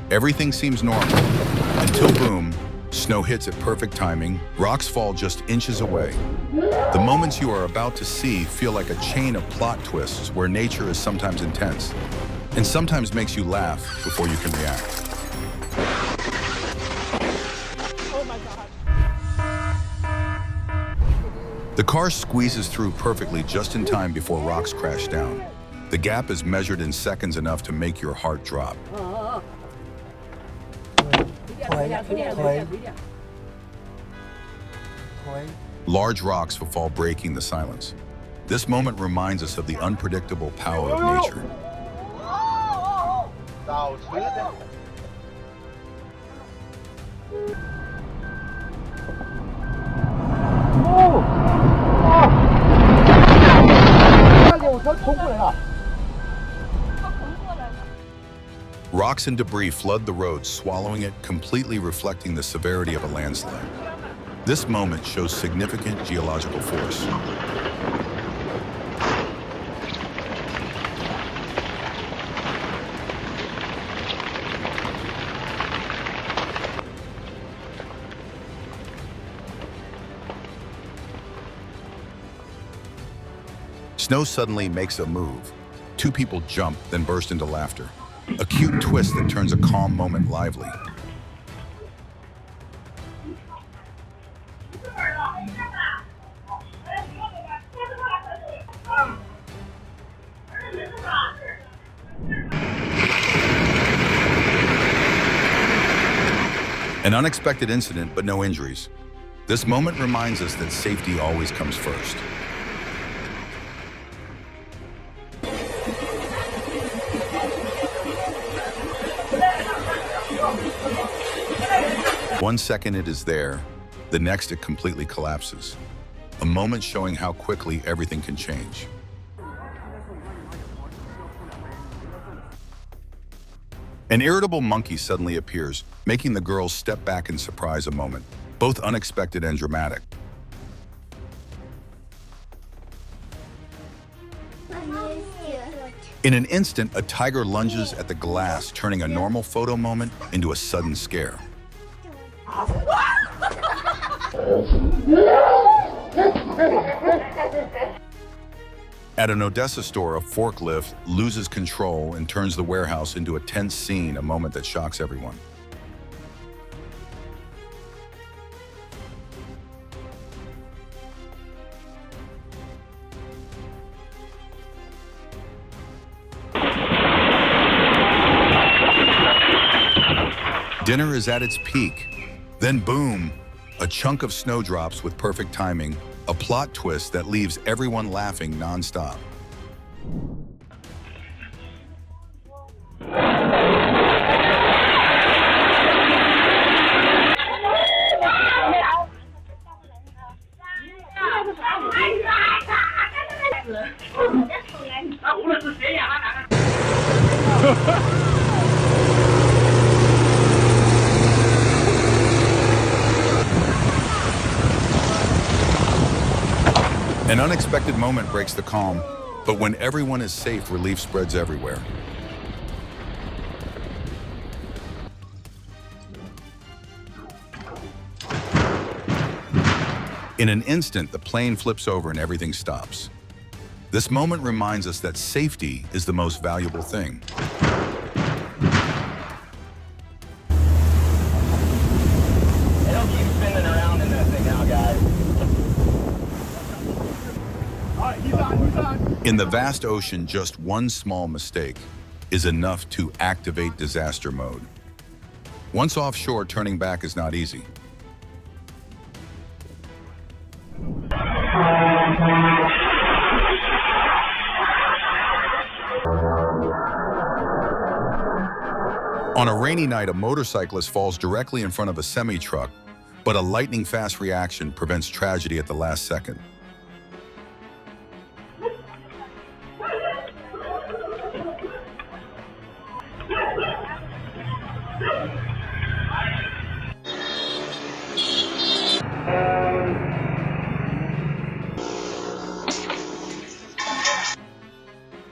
Everything seems normal, until boom, snow hits at perfect timing, rocks fall just inches away. The moments you are about to see feel like a chain of plot twists where nature is sometimes intense, and sometimes makes you laugh before you can react. Oh my God. The car squeezes through perfectly just in time before rocks crash down. The gap is measured in seconds enough to make your heart drop. Large rocks fall breaking the silence. This moment reminds us of the unpredictable power of nature. Rocks and debris flood the road, swallowing it, completely reflecting the severity of a landslide. This moment shows significant geological force. Snow suddenly makes a move. Two people jump, then burst into laughter. A cute twist that turns a calm moment lively. An unexpected incident, but no injuries. This moment reminds us that safety always comes first. One second it is there, the next it completely collapses. A moment showing how quickly everything can change. An irritable monkey suddenly appears, making the girls step back in surprise a moment, both unexpected and dramatic. In an instant, a tiger lunges at the glass, turning a normal photo moment into a sudden scare. At an Odessa store, a forklift loses control and turns the warehouse into a tense scene, a moment that shocks everyone. Dinner is at its peak. Then boom, a chunk of snow drops with perfect timing, a plot twist that leaves everyone laughing nonstop. An unexpected moment breaks the calm, but when everyone is safe, relief spreads everywhere. In an instant, the plane flips over and everything stops. This moment reminds us that safety is the most valuable thing. They don't keep spinning around in that thing now, guys. In the vast ocean, just one small mistake is enough to activate disaster mode. Once offshore, turning back is not easy. On a rainy night, a motorcyclist falls directly in front of a semi-truck, but a lightning-fast reaction prevents tragedy at the last second.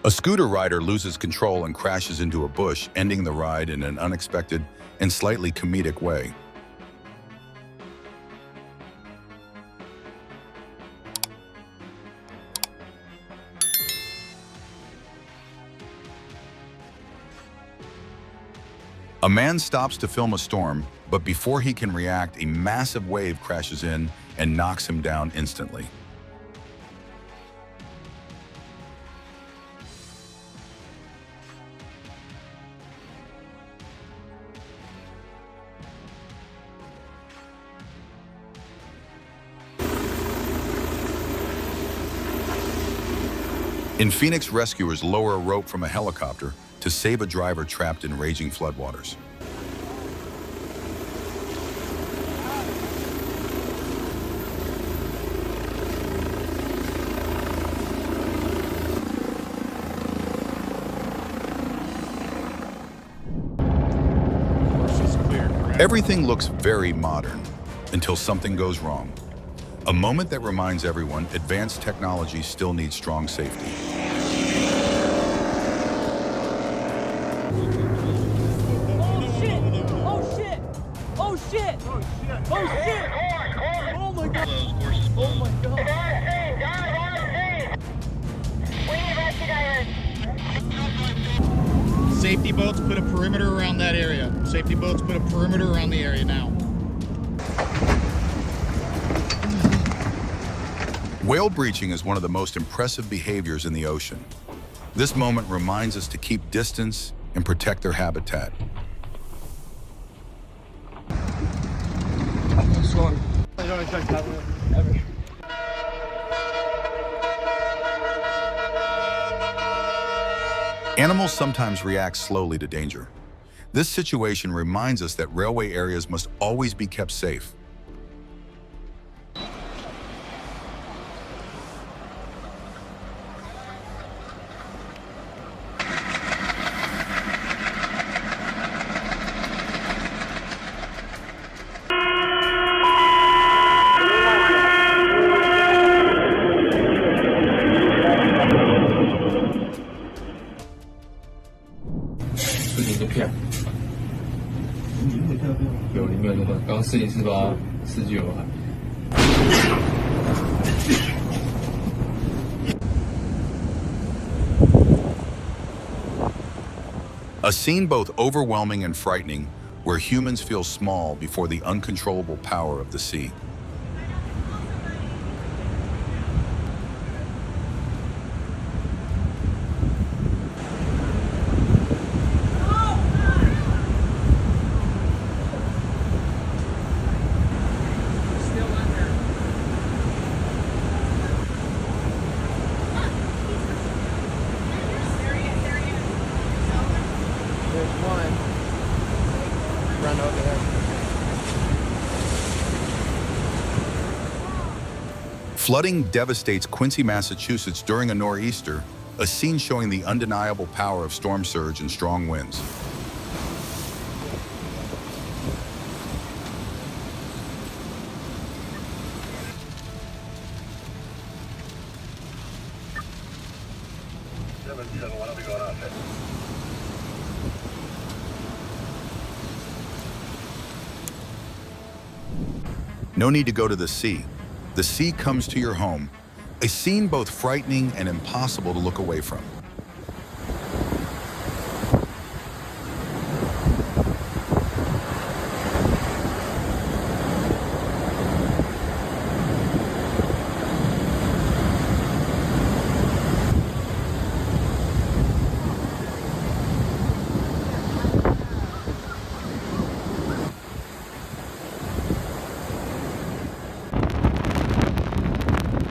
A scooter rider loses control and crashes into a bush, ending the ride in an unexpected and slightly comedic way. A man stops to film a storm, but before he can react, a massive wave crashes in and knocks him down instantly. In Phoenix, rescuers lower a rope from a helicopter to save a driver trapped in raging floodwaters. Everything looks very modern until something goes wrong. A moment that reminds everyone advanced technology still needs strong safety. Oh shit! Oh shit! Oh shit! Oh shit! Oh my god! Oh my god! Safety boats, put a perimeter around that area. Safety boats, put a perimeter around the area now. Whale breaching is one of the most impressive behaviors in the ocean. This moment reminds us to keep distance and protect their habitat. Animals sometimes react slowly to danger. This situation reminds us that railway areas must always be kept safe. A scene both overwhelming and frightening, where humans feel small before the uncontrollable power of the sea. Flooding devastates Quincy, Massachusetts during a nor'easter, a scene showing the undeniable power of storm surge and strong winds. No need to go to the sea. The sea comes to your home, a scene both frightening and impossible to look away from.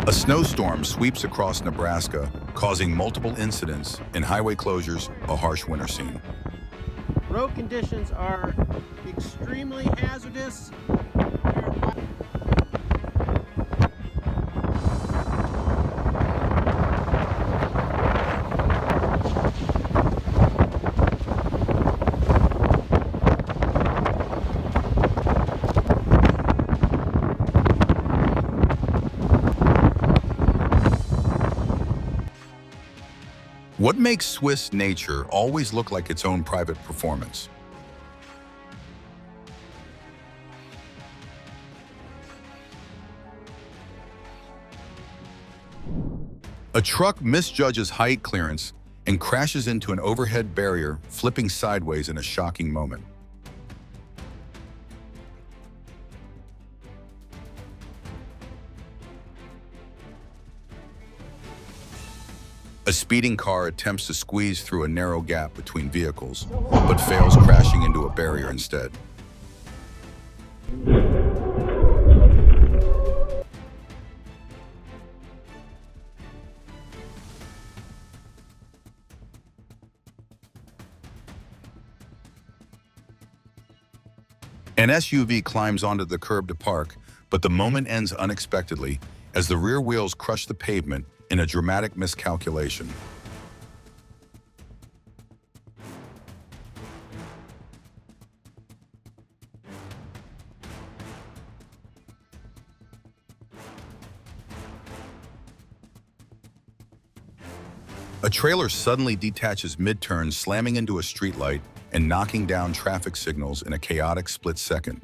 A snowstorm sweeps across Nebraska, causing multiple incidents and highway closures, a harsh winter scene. Road conditions are extremely hazardous. What makes Swiss nature always look like its own private performance? A truck misjudges height clearance and crashes into an overhead barrier, flipping sideways in a shocking moment. A speeding car attempts to squeeze through a narrow gap between vehicles, but fails, crashing into a barrier instead. An SUV climbs onto the curb to park, but the moment ends unexpectedly as the rear wheels crush the pavement in a dramatic miscalculation. A trailer suddenly detaches mid-turn, slamming into a streetlight and knocking down traffic signals in a chaotic split second.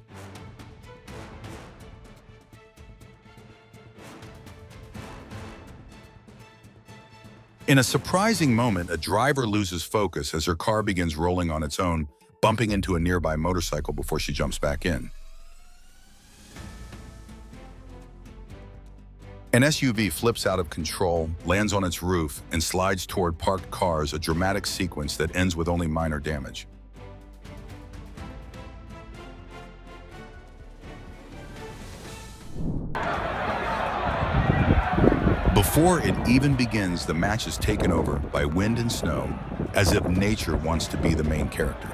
In a surprising moment, a driver loses focus as her car begins rolling on its own, bumping into a nearby motorcycle before she jumps back in. An SUV flips out of control, lands on its roof, and slides toward parked cars, a dramatic sequence that ends with only minor damage. Before it even begins, the match is taken over by wind and snow, as if nature wants to be the main character.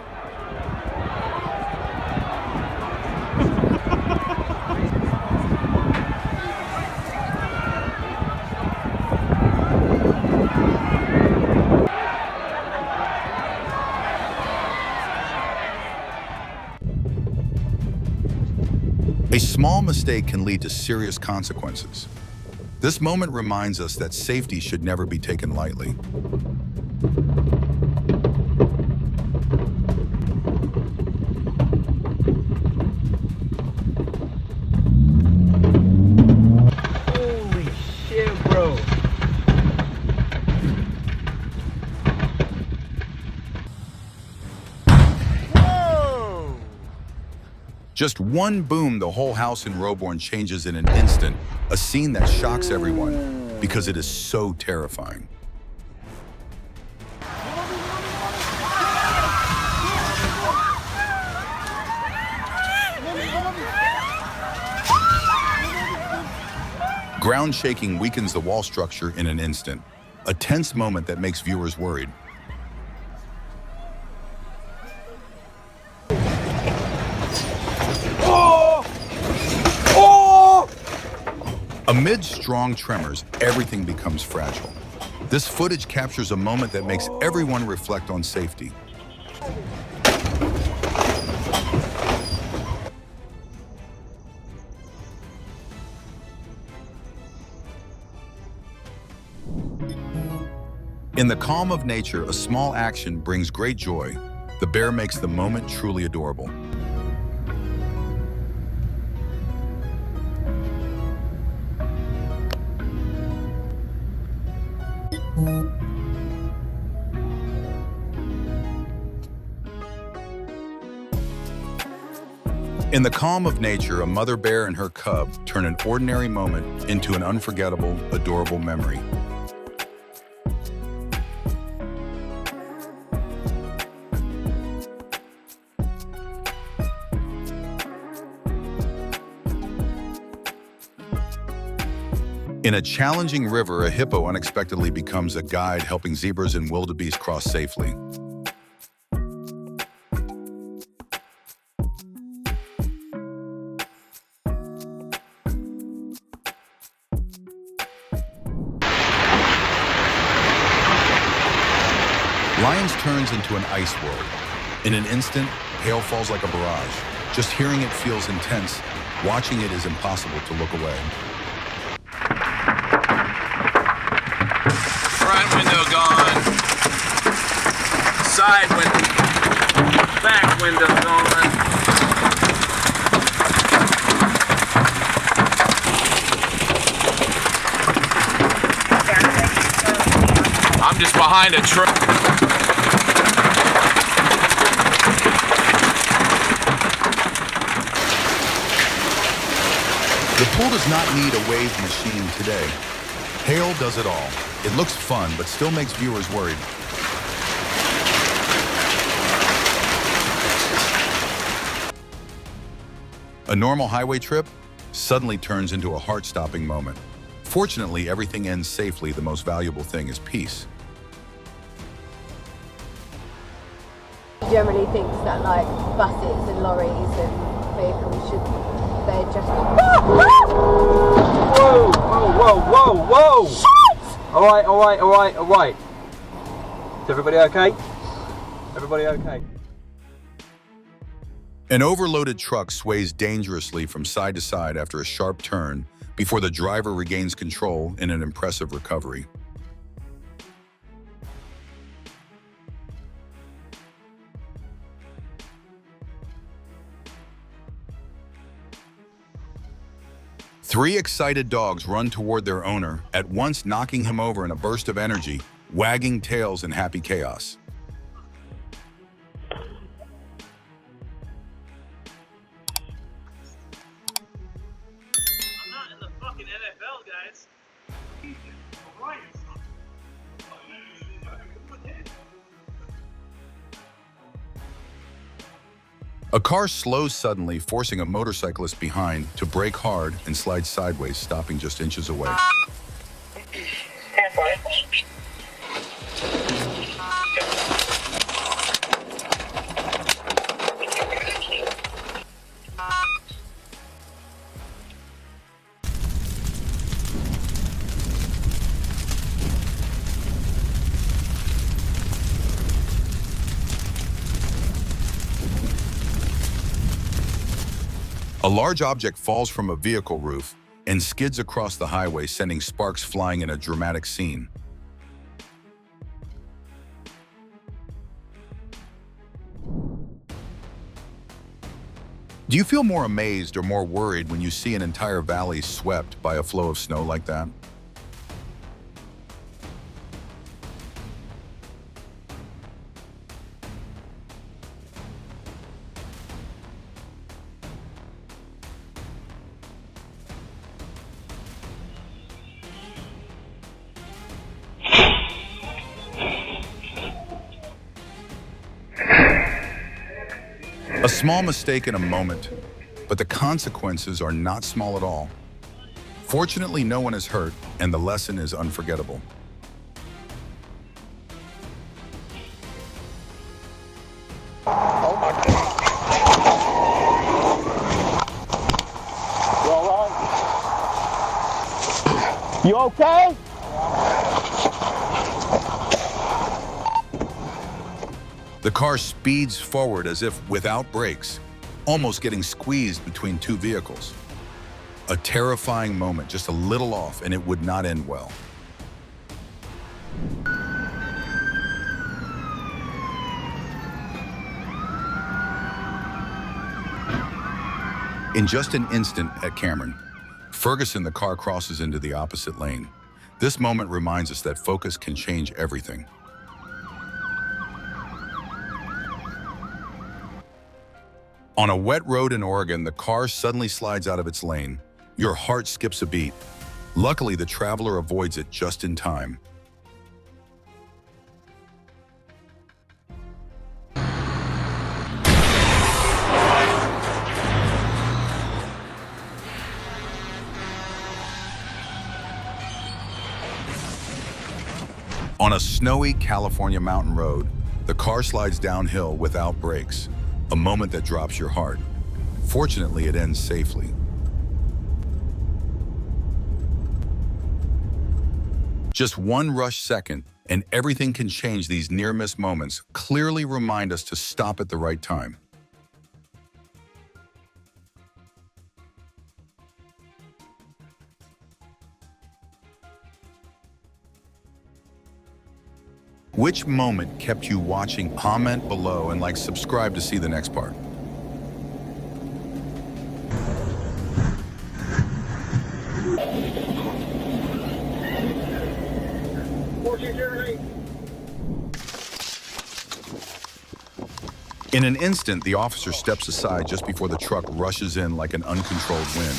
A small mistake can lead to serious consequences. This moment reminds us that safety should never be taken lightly. Holy shit, bro. Just one boom, the whole house in Roebourne changes in an instant, a scene that shocks everyone because it is so terrifying. Ground shaking weakens the wall structure in an instant, a tense moment that makes viewers worried. Amid strong tremors, everything becomes fragile. This footage captures a moment that makes everyone reflect on safety. In the calm of nature, a small action brings great joy. The bear makes the moment truly adorable. In the calm of nature, a mother bear and her cub turn an ordinary moment into an unforgettable, adorable memory. In a challenging river, a hippo unexpectedly becomes a guide, helping zebras and wildebeest cross safely. Lions turns into an ice world. In an instant, hail falls like a barrage. Just hearing it feels intense. Watching it is impossible to look away. Front window gone. side window, back windows on. I'm just behind a truck. The pool does not need a wave machine today. Hail does it all. It looks fun, but still makes viewers worried. A normal highway trip suddenly turns into a heart-stopping moment. Fortunately, everything ends safely. The most valuable thing is peace. Generally thinks that like buses and lorries and vehicles should, they're just Whoa, whoa, whoa, whoa, whoa! Shit! Alright. Is everybody okay? Everybody okay? An overloaded truck sways dangerously from side to side after a sharp turn before the driver regains control in an impressive recovery. Three excited dogs run toward their owner, at once knocking him over in a burst of energy, wagging tails in happy chaos. I'm not in the fucking NFL, guys. A car slows suddenly, forcing a motorcyclist behind to brake hard and slide sideways, stopping just inches away. A large object falls from a vehicle roof and skids across the highway, sending sparks flying in a dramatic scene. Do you feel more amazed or more worried when you see an entire valley swept by a flow of snow like that? A small mistake in a moment, but the consequences are not small at all. Fortunately, no one is hurt, and the lesson is unforgettable. You okay? The car speeds forward as if without brakes, almost getting squeezed between two vehicles. A terrifying moment, just a little off, and it would not end well. In just an instant at Cameron, Ferguson, the car crosses into the opposite lane. This moment reminds us that focus can change everything. On a wet road in Oregon, the car suddenly slides out of its lane. Your heart skips a beat. Luckily, the traveler avoids it just in time. On a snowy California mountain road, the car slides downhill without brakes, a moment that drops your heart. Fortunately, it ends safely. Just one rush second, and everything can change. These near-miss moments clearly remind us to stop at the right time. Which moment kept you watching? Comment below and subscribe to see the next part. In an instant, the officer steps aside just before the truck rushes in like an uncontrolled wind.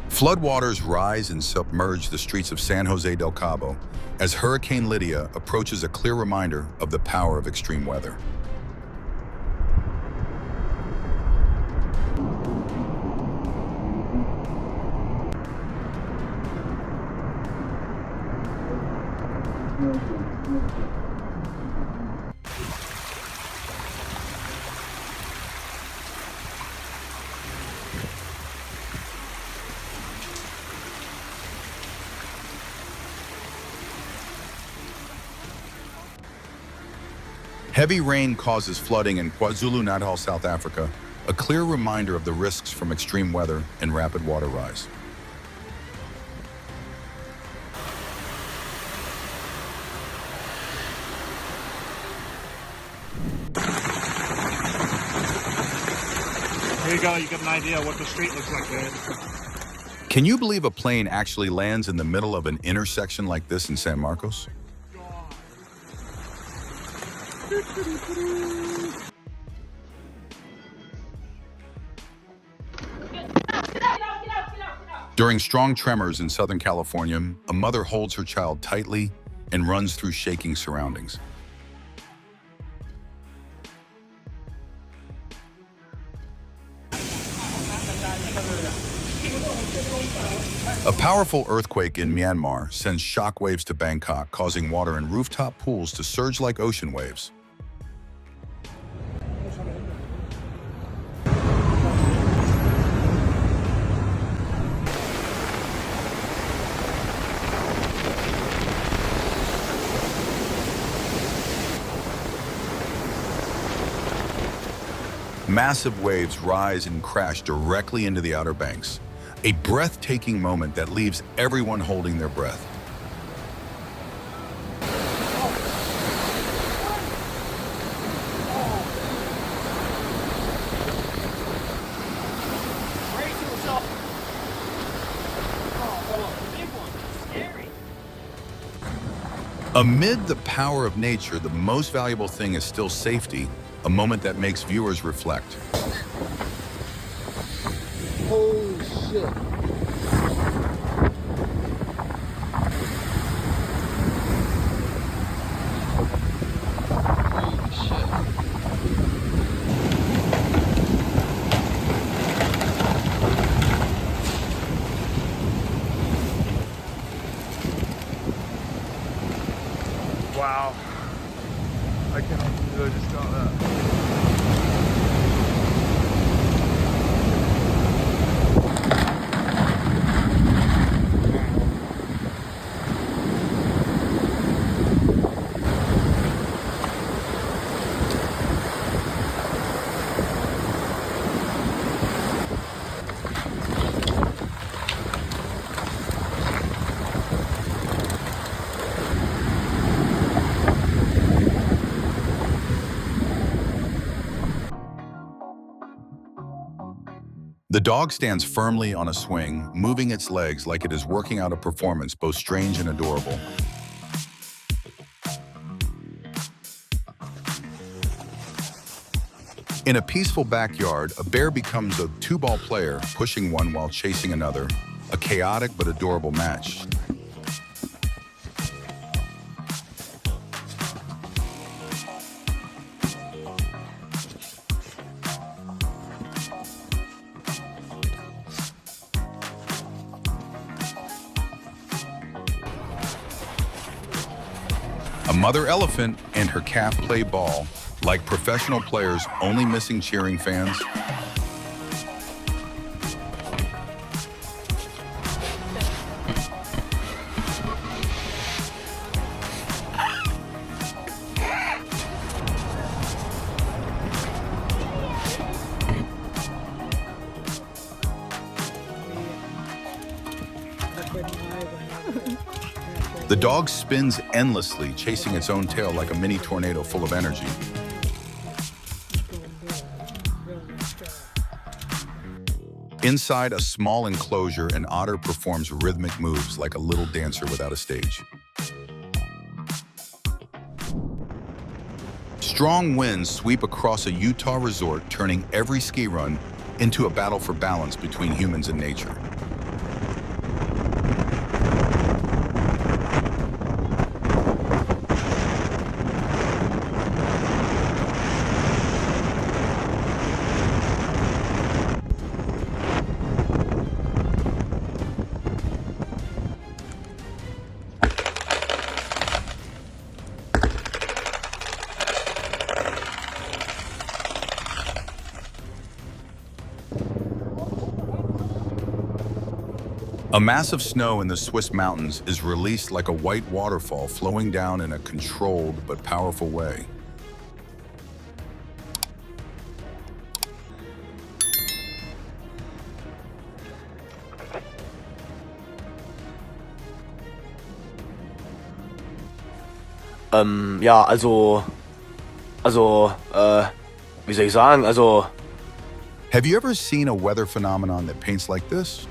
Floodwaters rise and submerge the streets of San Jose del Cabo as Hurricane Lydia approaches, a clear reminder of the power of extreme weather. Heavy rain causes flooding in KwaZulu-Natal, South Africa, a clear reminder of the risks from extreme weather and rapid water rise. There you go, you get an idea what the street looks like, man. Can you believe a plane actually lands in the middle of an intersection like this in San Marcos? During strong tremors in Southern California, a mother holds her child tightly and runs through shaking surroundings. A powerful earthquake in Myanmar sends shockwaves to Bangkok, causing water in rooftop pools to surge like ocean waves. Massive waves rise and crash directly into the Outer Banks, a breathtaking moment that leaves everyone holding their breath. Amid the power of nature, the most valuable thing is still safety, a moment that makes viewers reflect. Holy shit. Holy shit. Wow. I can't believe I just got that. The dog stands firmly on a swing, moving its legs like it is working out a performance both strange and adorable. In a peaceful backyard, a bear becomes a two-ball player, pushing one while chasing another, a chaotic but adorable match. A mother elephant and her calf play ball, like professional players, only missing cheering fans. The dog spins endlessly, chasing its own tail like a mini tornado full of energy. Inside a small enclosure, an otter performs rhythmic moves like a little dancer without a stage. Strong winds sweep across a Utah resort, turning every ski run into a battle for balance between humans and nature. A mass of snow in the Swiss mountains is released like a white waterfall, flowing down in a controlled but powerful way. Ja, also, wie soll ich sagen, also... Have you ever seen a weather phenomenon that paints like this?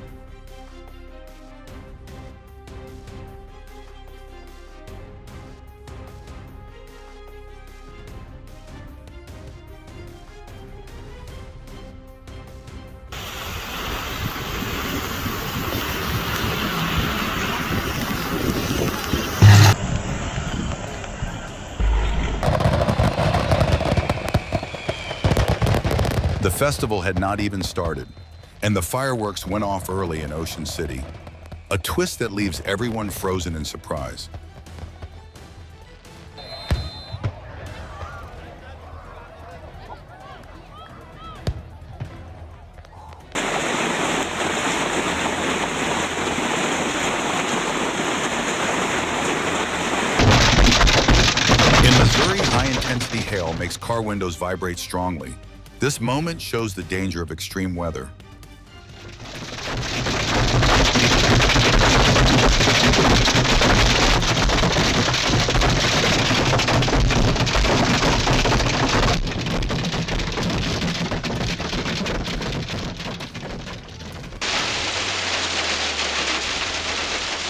The festival had not even started, and the fireworks went off early in Ocean City, a twist that leaves everyone frozen in surprise. In Missouri, high-intensity hail makes car windows vibrate strongly. This moment shows the danger of extreme weather.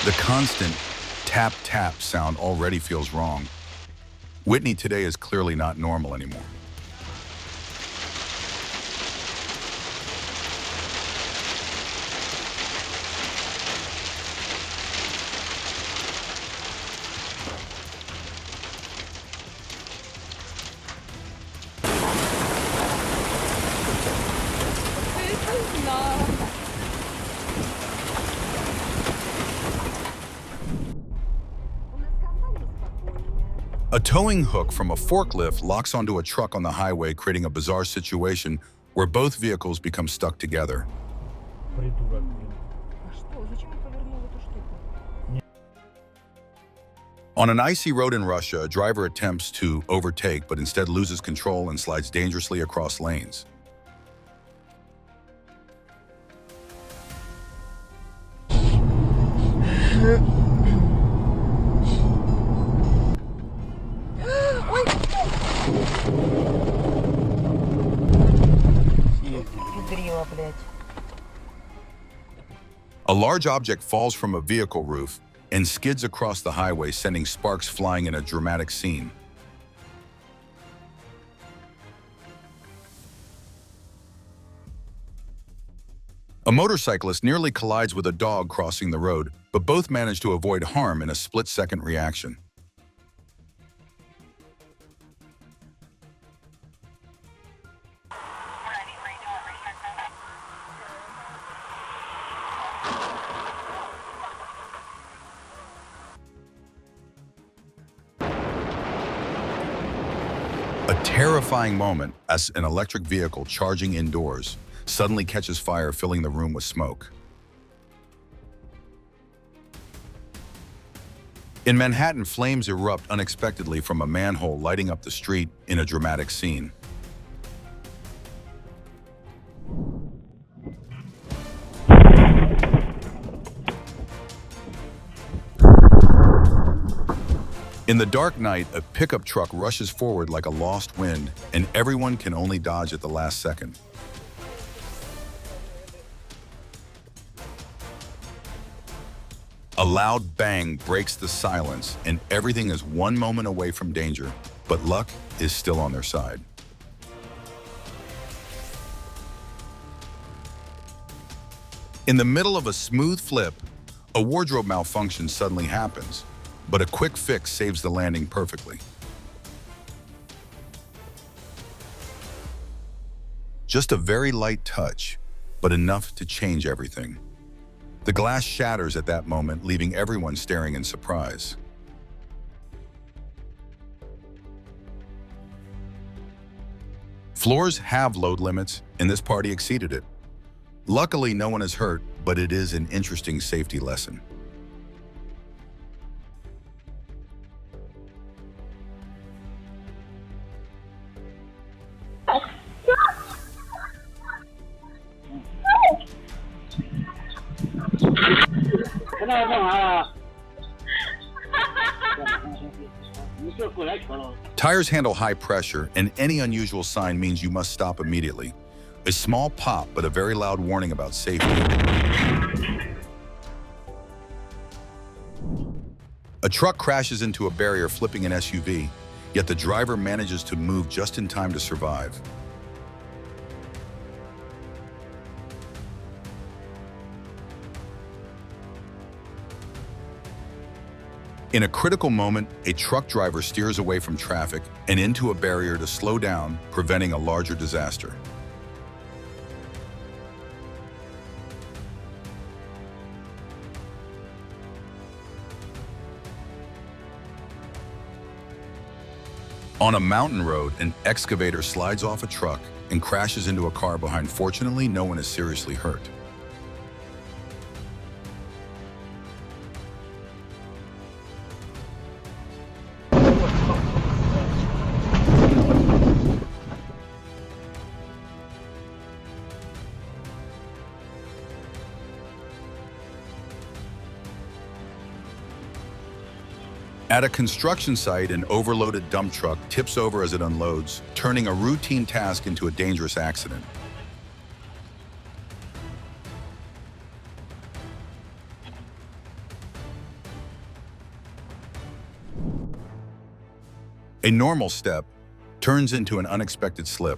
The constant tap-tap sound already feels wrong. Whitney today is clearly not normal anymore. A towing hook from a forklift locks onto a truck on the highway, creating a bizarre situation where both vehicles become stuck together. On an icy road in Russia, a driver attempts to overtake but instead loses control and slides dangerously across lanes. A large object falls from a vehicle roof and skids across the highway, sending sparks flying in a dramatic scene. A motorcyclist nearly collides with a dog crossing the road, but both manage to avoid harm in a split-second reaction. A terrifying moment as an electric vehicle charging indoors suddenly catches fire, filling the room with smoke. In Manhattan, flames erupt unexpectedly from a manhole, lighting up the street in a dramatic scene. In the dark night, a pickup truck rushes forward like a lost wind, and everyone can only dodge at the last second. A loud bang breaks the silence, and everything is one moment away from danger, but luck is still on their side. In the middle of a smooth flip, a wardrobe malfunction suddenly happens, but a quick fix saves the landing perfectly. Just a very light touch, but enough to change everything. The glass shatters at that moment, leaving everyone staring in surprise. Floors have load limits, and this party exceeded it. Luckily, no one is hurt, but it is an interesting safety lesson. Tires handle high pressure, and any unusual sign means you must stop immediately. A small pop, but a very loud warning about safety. A truck crashes into a barrier, flipping an SUV, yet the driver manages to move just in time to survive. In a critical moment, a truck driver steers away from traffic and into a barrier to slow down, preventing a larger disaster. On a mountain road, an excavator slides off a truck and crashes into a car behind. Fortunately, no one is seriously hurt. At a construction site, an overloaded dump truck tips over as it unloads, turning a routine task into a dangerous accident. A normal step turns into an unexpected slip.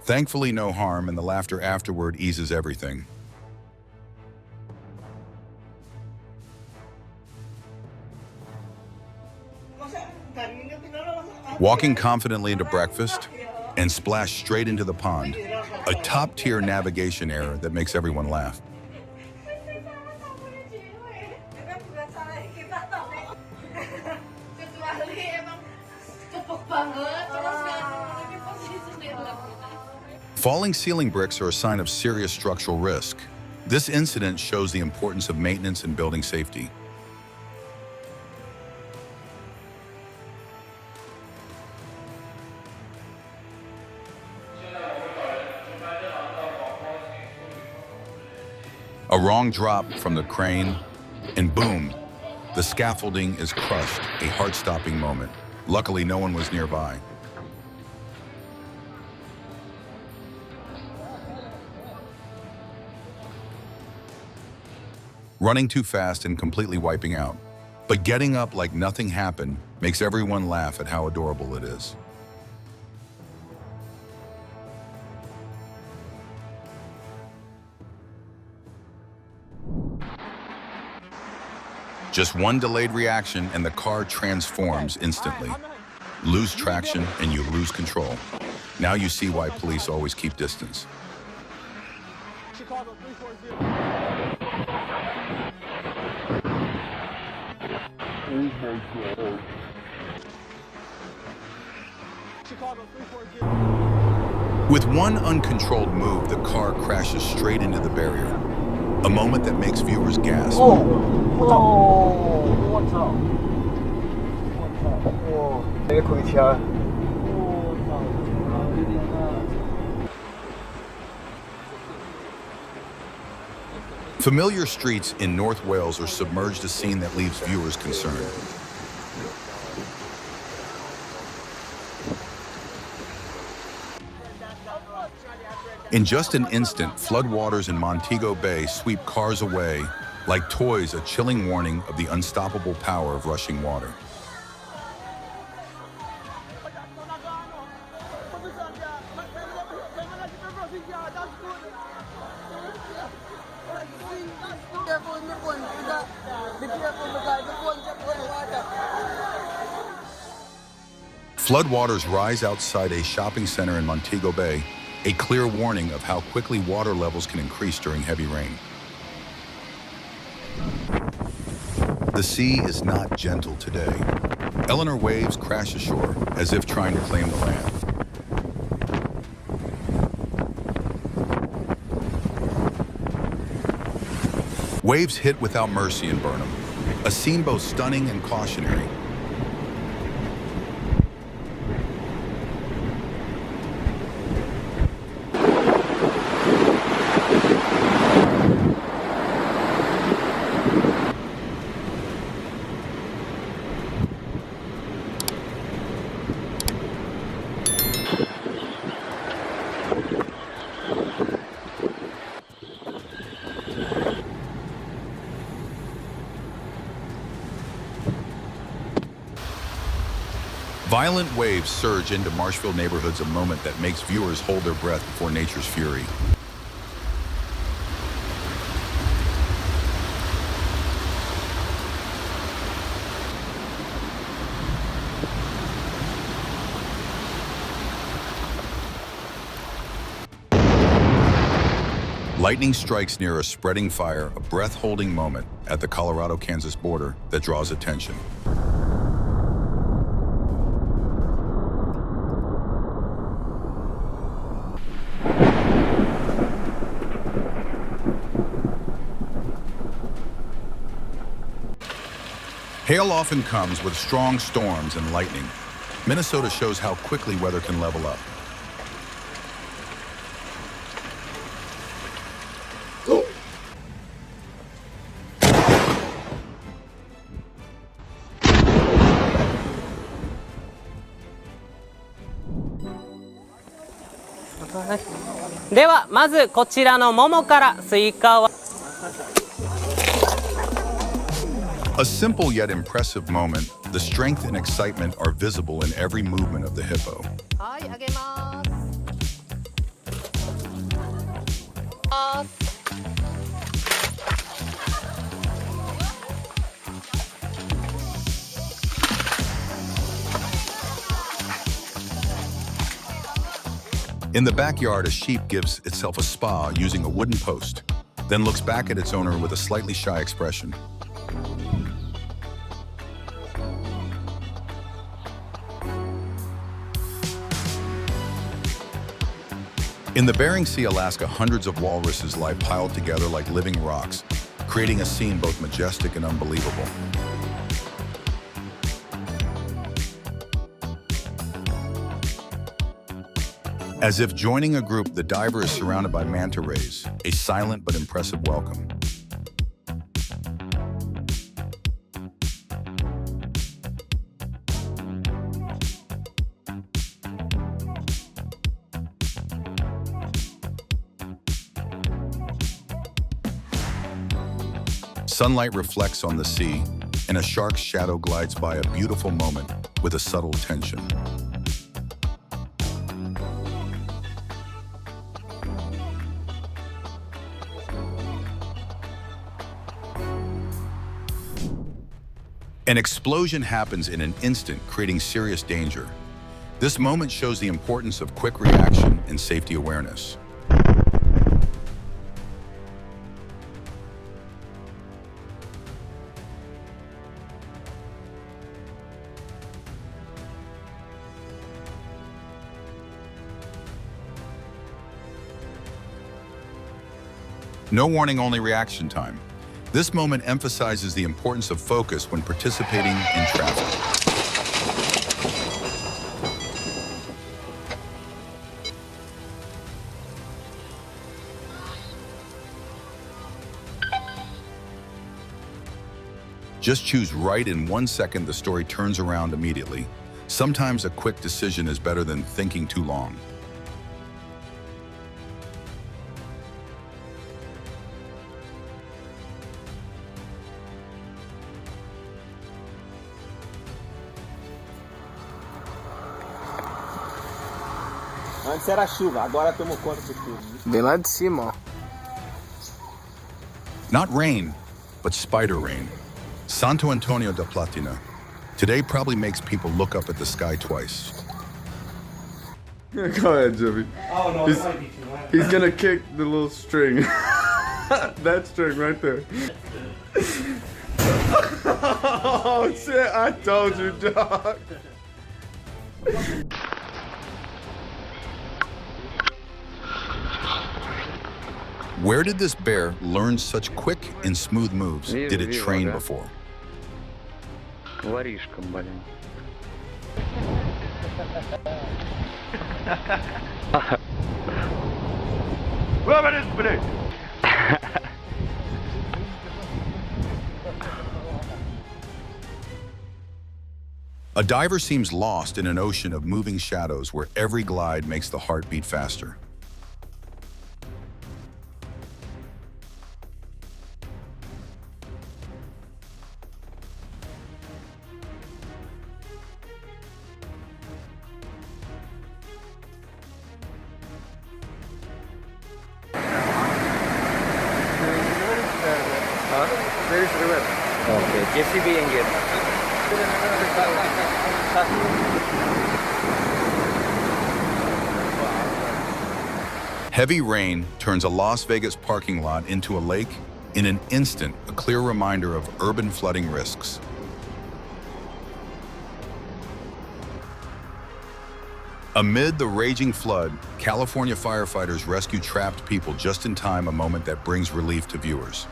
Thankfully, no harm, and the laughter afterward eases everything. Walking confidently into breakfast and splash straight into the pond, a top-tier navigation error that makes everyone laugh. Falling ceiling bricks are a sign of serious structural risk. This incident shows the importance of maintenance and building safety. A wrong drop from the crane, and boom, the scaffolding is crushed, a heart-stopping moment. Luckily, no one was nearby. Running too fast and completely wiping out. But getting up like nothing happened makes everyone laugh at how adorable it is. Just one delayed reaction and the car transforms instantly. Lose traction and you lose control. Now you see why police always keep distance. Chicago 340. Chicago 340. With one uncontrolled move, the car crashes straight into the barrier. A moment that makes viewers gasp. Familiar streets in North Wales are submerged, a scene that leaves viewers concerned. In just an instant, floodwaters in Montego Bay sweep cars away, like toys, a chilling warning of the unstoppable power of rushing water. Floodwaters rise outside a shopping center in Montego Bay, a clear warning of how quickly water levels can increase during heavy rain. The sea is not gentle today. Eleanor waves crash ashore as if trying to claim the land. Waves hit without mercy in Burnham, a scene both stunning and cautionary. Violent waves surge into Marshville neighborhoods, a moment that makes viewers hold their breath before nature's fury. Lightning strikes near a spreading fire, a breath-holding moment at the Colorado-Kansas border that draws attention. Hail often comes with strong storms and lightning. Minnesota shows how quickly weather can level up. Okay. ではまずこちらの桃からスイカは A simple yet impressive moment, the strength and excitement are visible in every movement of the hippo. はい、あげます。In the backyard, a sheep gives itself a spa using a wooden post, then looks back at its owner with a slightly shy expression. In the Bering Sea, Alaska, hundreds of walruses lie piled together like living rocks, creating a scene both majestic and unbelievable. As if joining a group, the diver is surrounded by manta rays, a silent but impressive welcome. Sunlight reflects on the sea, and a shark's shadow glides by, a beautiful moment with a subtle tension. An explosion happens in an instant, creating serious danger. This moment shows the importance of quick reaction and safety awareness. No warning, only reaction time. This moment emphasizes the importance of focus when participating in traffic. Just choose right. In 1 second, the story turns around immediately. Sometimes a quick decision is better than thinking too long. Antes era chuva, agora tomou conta de tudo. Bem lá de cima, ó. Not rain, but spider rain. Santo Antonio da Platina. Today probably makes people look up at the sky twice. Go ahead, Jimmy. Oh no, He's- it might be too much. He's gonna kick the little string. That string right there. Oh shit, I told you, dog. Where did this bear learn such quick and smooth moves? Did it train before? Воришком, блин. A diver seems lost in an ocean of moving shadows where every glide makes the heart beat faster. Okay, JCB engine. Heavy rain turns a Las Vegas parking lot into a lake. In an instant, a clear reminder of urban flooding risks. Amid the raging flood, California firefighters rescue trapped people just in time, a moment that brings relief to viewers.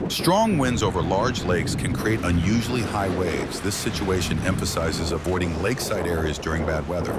Strong winds over large lakes can create unusually high waves. This situation emphasizes avoiding lakeside areas during bad weather.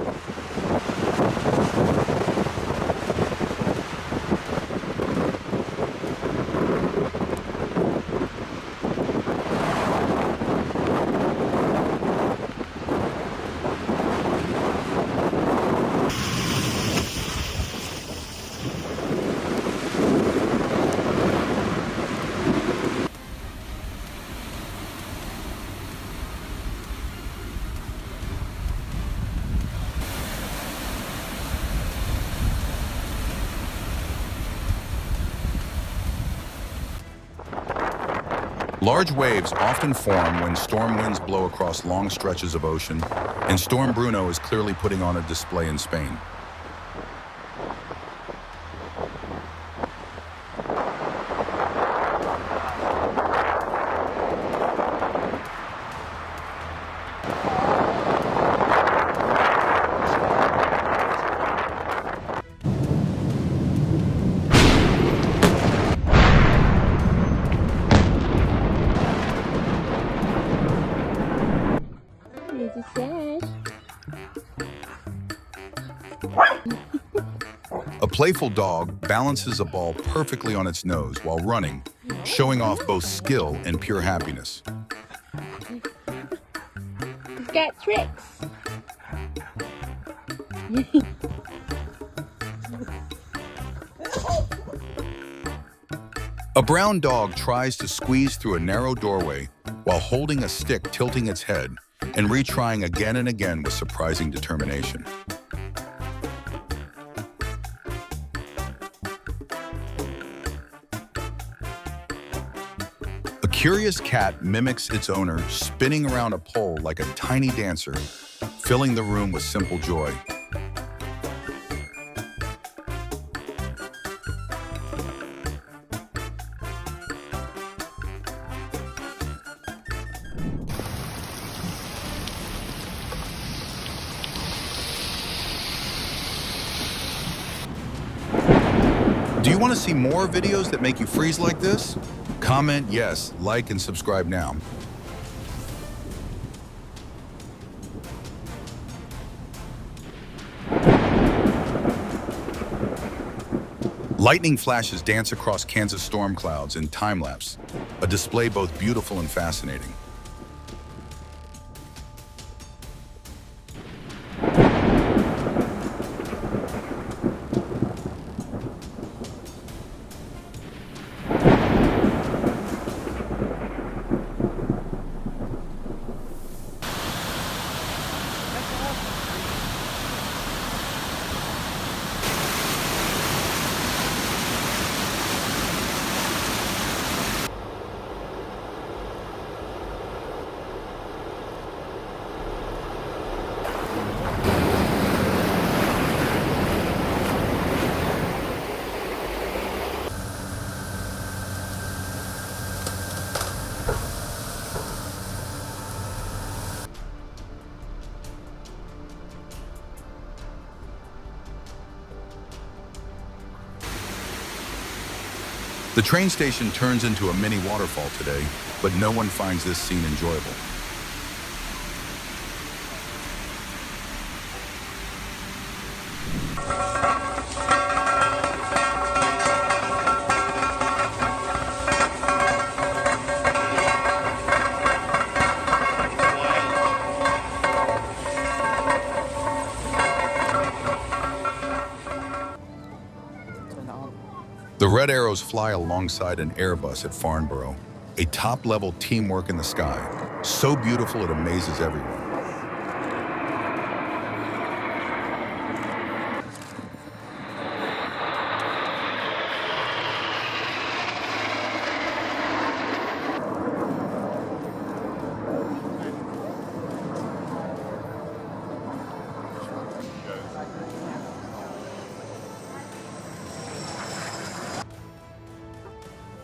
Large waves often form when storm winds blow across long stretches of ocean, and Storm Bruno is clearly putting on a display in Spain. A playful dog balances a ball perfectly on its nose while running, showing off both skill and pure happiness. Get tricks. A brown dog tries to squeeze through a narrow doorway while holding a stick, tilting its head, and retrying again and again with surprising determination. A curious cat mimics its owner, spinning around a pole like a tiny dancer, filling the room with simple joy. Do you want to see more videos that make you freeze like this? Comment yes, like, and subscribe now. Lightning flashes dance across Kansas storm clouds in time-lapse, a display both beautiful and fascinating. The train station turns into a mini waterfall today, but no one finds this scene enjoyable. The red arrows fly alongside an Airbus at Farnborough, a top-level teamwork in the sky, so beautiful it amazes everyone.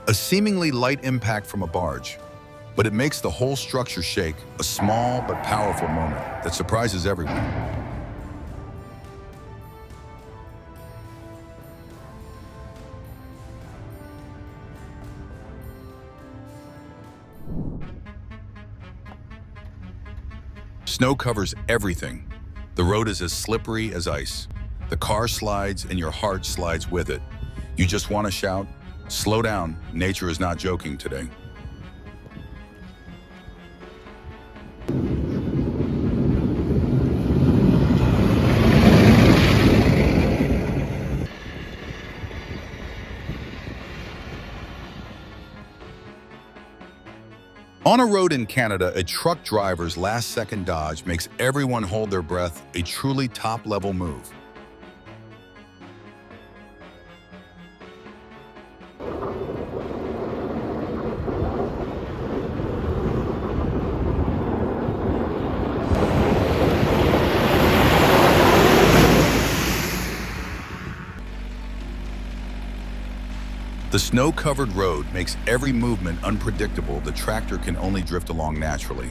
A seemingly light impact from a barge, but it makes the whole structure shake, a small but powerful moment that surprises everyone. Snow covers everything. The road is as slippery as ice. The car slides and your heart slides with it. You just want to shout, "Slow down, nature is not joking today." On a road in Canada, a truck driver's last-second dodge makes everyone hold their breath, a truly top-level move. The snow-covered road makes every movement unpredictable. The tractor can only drift along naturally.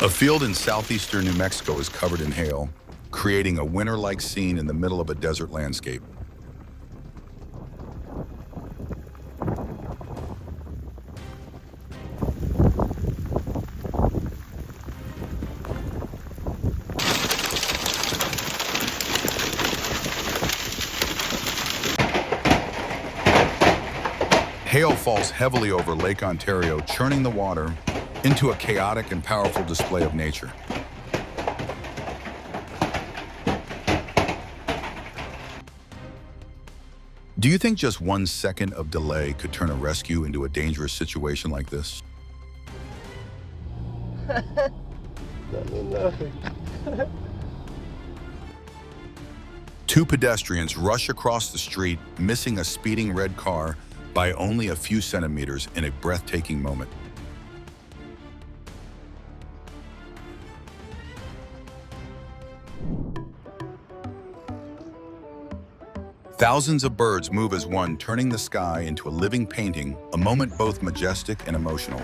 A field in southeastern New Mexico is covered in hail, creating a winter-like scene in the middle of a desert landscape. Hail falls heavily over Lake Ontario, churning the water into a chaotic and powerful display of nature. Do you think just 1 second of delay could turn a rescue into a dangerous situation like this? Two pedestrians rush across the street, missing a speeding red car by only a few centimeters in a breathtaking moment. Thousands of birds move as one, turning the sky into a living painting, a moment both majestic and emotional.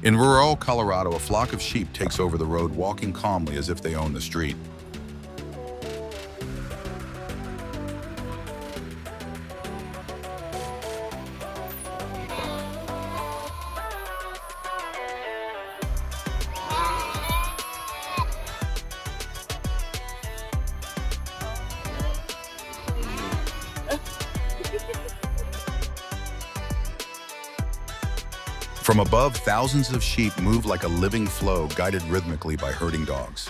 In rural Colorado, a flock of sheep takes over the road, walking calmly as if they own the street. From above, thousands of sheep move like a living flow, guided rhythmically by herding dogs.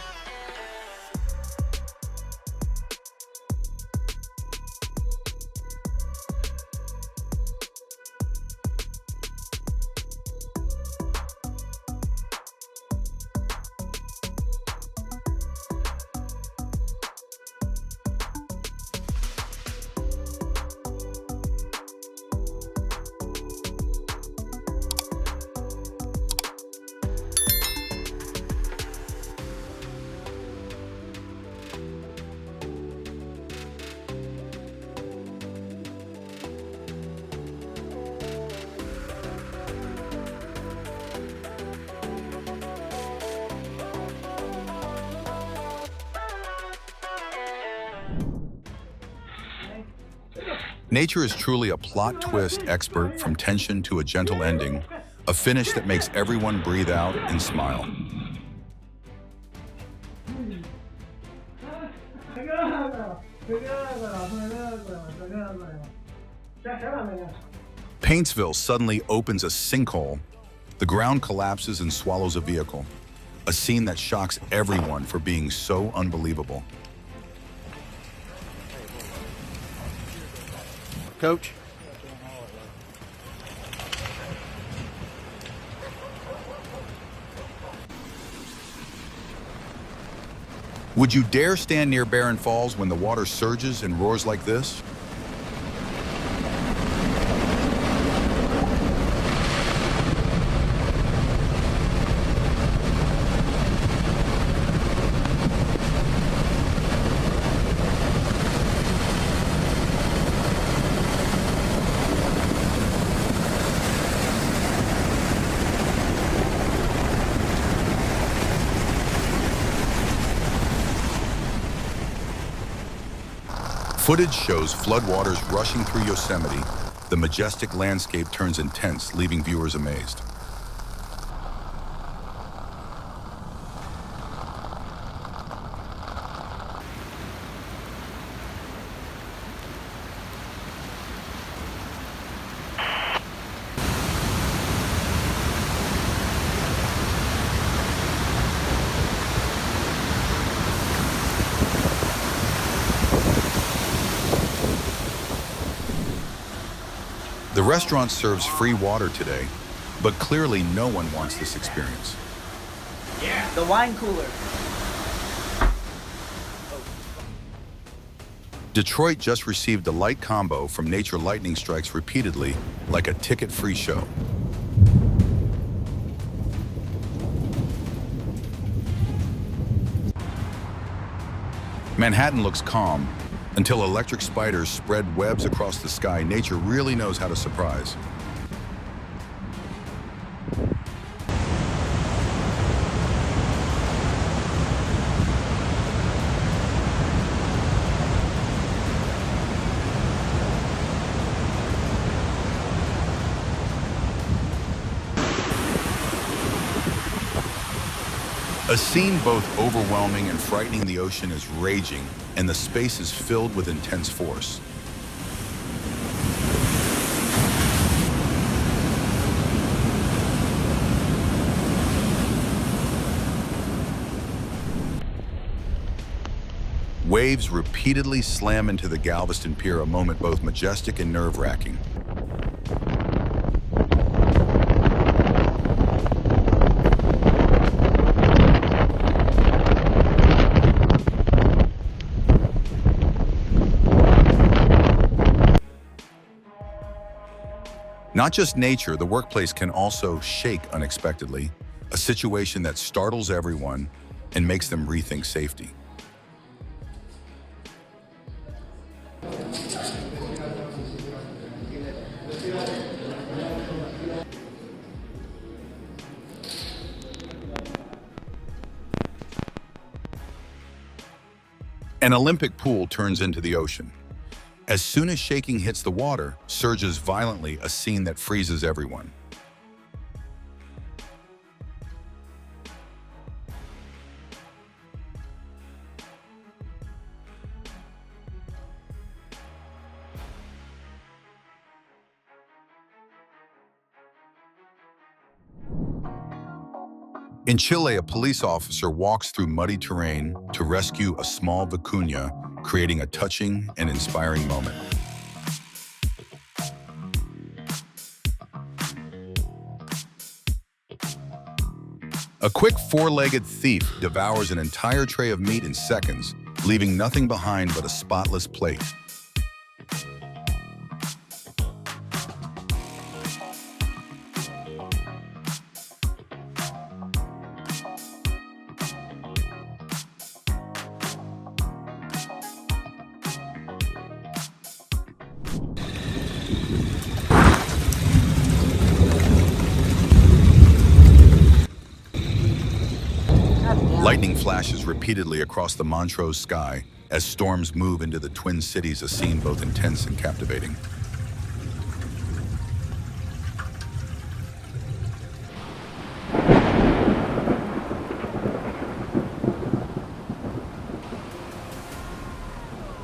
Nature is truly a plot twist expert, from tension to a gentle ending, a finish that makes everyone breathe out and smile. Paintsville suddenly opens a sinkhole. The ground collapses and swallows a vehicle, a scene that shocks everyone for being so unbelievable. Coach. Would you dare stand near Barren Falls when the water surges and roars like this? Footage shows floodwaters rushing through Yosemite. The majestic landscape turns intense, leaving viewers amazed. The restaurant serves free water today, but clearly no one wants this experience. Yeah. The wine cooler. Detroit just received a light combo from Nature lightning strikes repeatedly, like a ticket-free show. Manhattan looks calm, until electric spiders spread webs across the sky. Nature really knows how to surprise. A scene both overwhelming and frightening. The ocean is raging, and the space is filled with intense force. Waves repeatedly slam into the Galveston Pier, a moment both majestic and nerve-wracking. Not just nature, the workplace can also shake unexpectedly, a situation that startles everyone and makes them rethink safety. An Olympic pool turns into the ocean. As soon as shaking hits the water, surges violently, a scene that freezes everyone. In Chile, a police officer walks through muddy terrain to rescue a small vicuña, creating a touching and inspiring moment. A quick four-legged thief devours an entire tray of meat in seconds, leaving nothing behind but a spotless plate. Lightning flashes repeatedly across the Montrose sky as storms move into the Twin Cities, a scene both intense and captivating.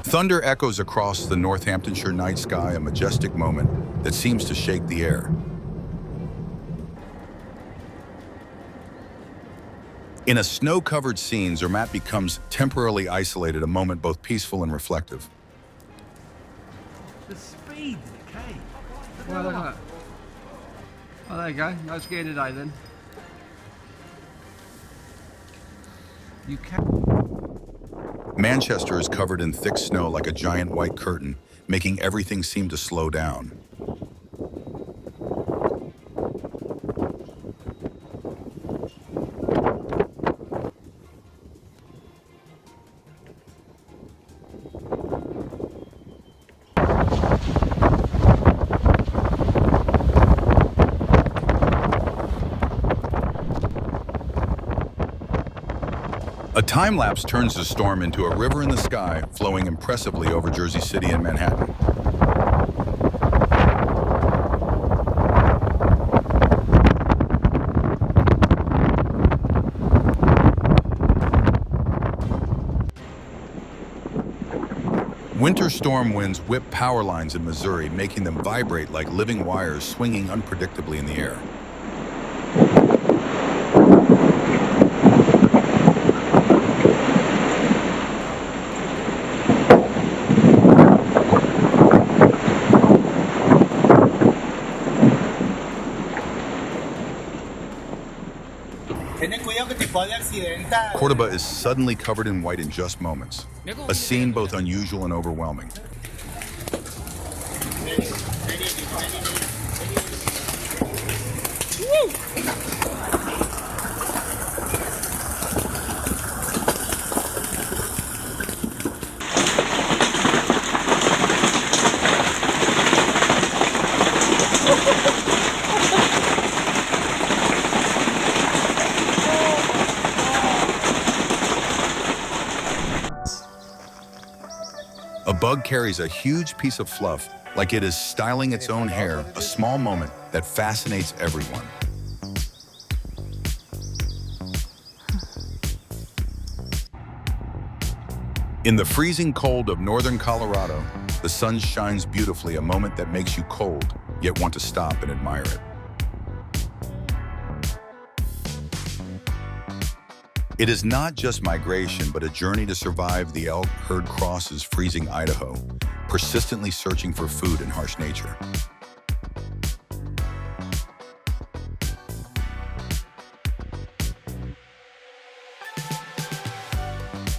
Thunder echoes across the Northamptonshire night sky, a majestic moment that seems to shake the air. In a snow-covered scene, Zermatt becomes temporarily isolated, a moment both peaceful and reflective. The speed, okay. Well, look at that. Oh, there you go. No skiing today then. You can. Manchester is covered in thick snow like a giant white curtain, making everything seem to slow down. A time-lapse turns the storm into a river in the sky, flowing impressively over Jersey City and Manhattan. Winter storm winds whip power lines in Missouri, making them vibrate like living wires swinging unpredictably in the air. Cordoba is suddenly covered in white in just moments, a scene both unusual and overwhelming. A bug carries a huge piece of fluff like it is styling its own hair, a small moment that fascinates everyone. In the freezing cold of northern Colorado, the sun shines beautifully, a moment that makes you cold, yet want to stop and admire it. It is not just migration, but a journey to survive. The elk herd crosses freezing Idaho, persistently searching for food in harsh nature.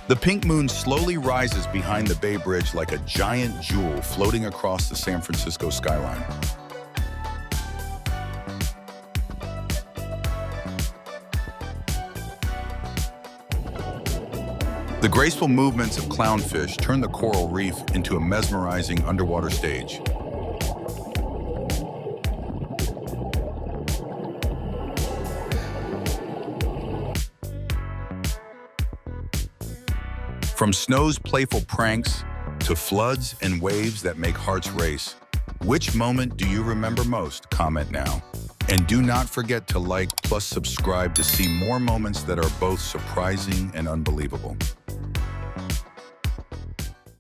The pink moon slowly rises behind the Bay Bridge like a giant jewel floating across the San Francisco skyline. The graceful movements of clownfish turn the coral reef into a mesmerizing underwater stage. From snow's playful pranks to floods and waves that make hearts race, which moment do you remember most? Comment now. And do not forget to like plus subscribe to see more moments that are both surprising and unbelievable.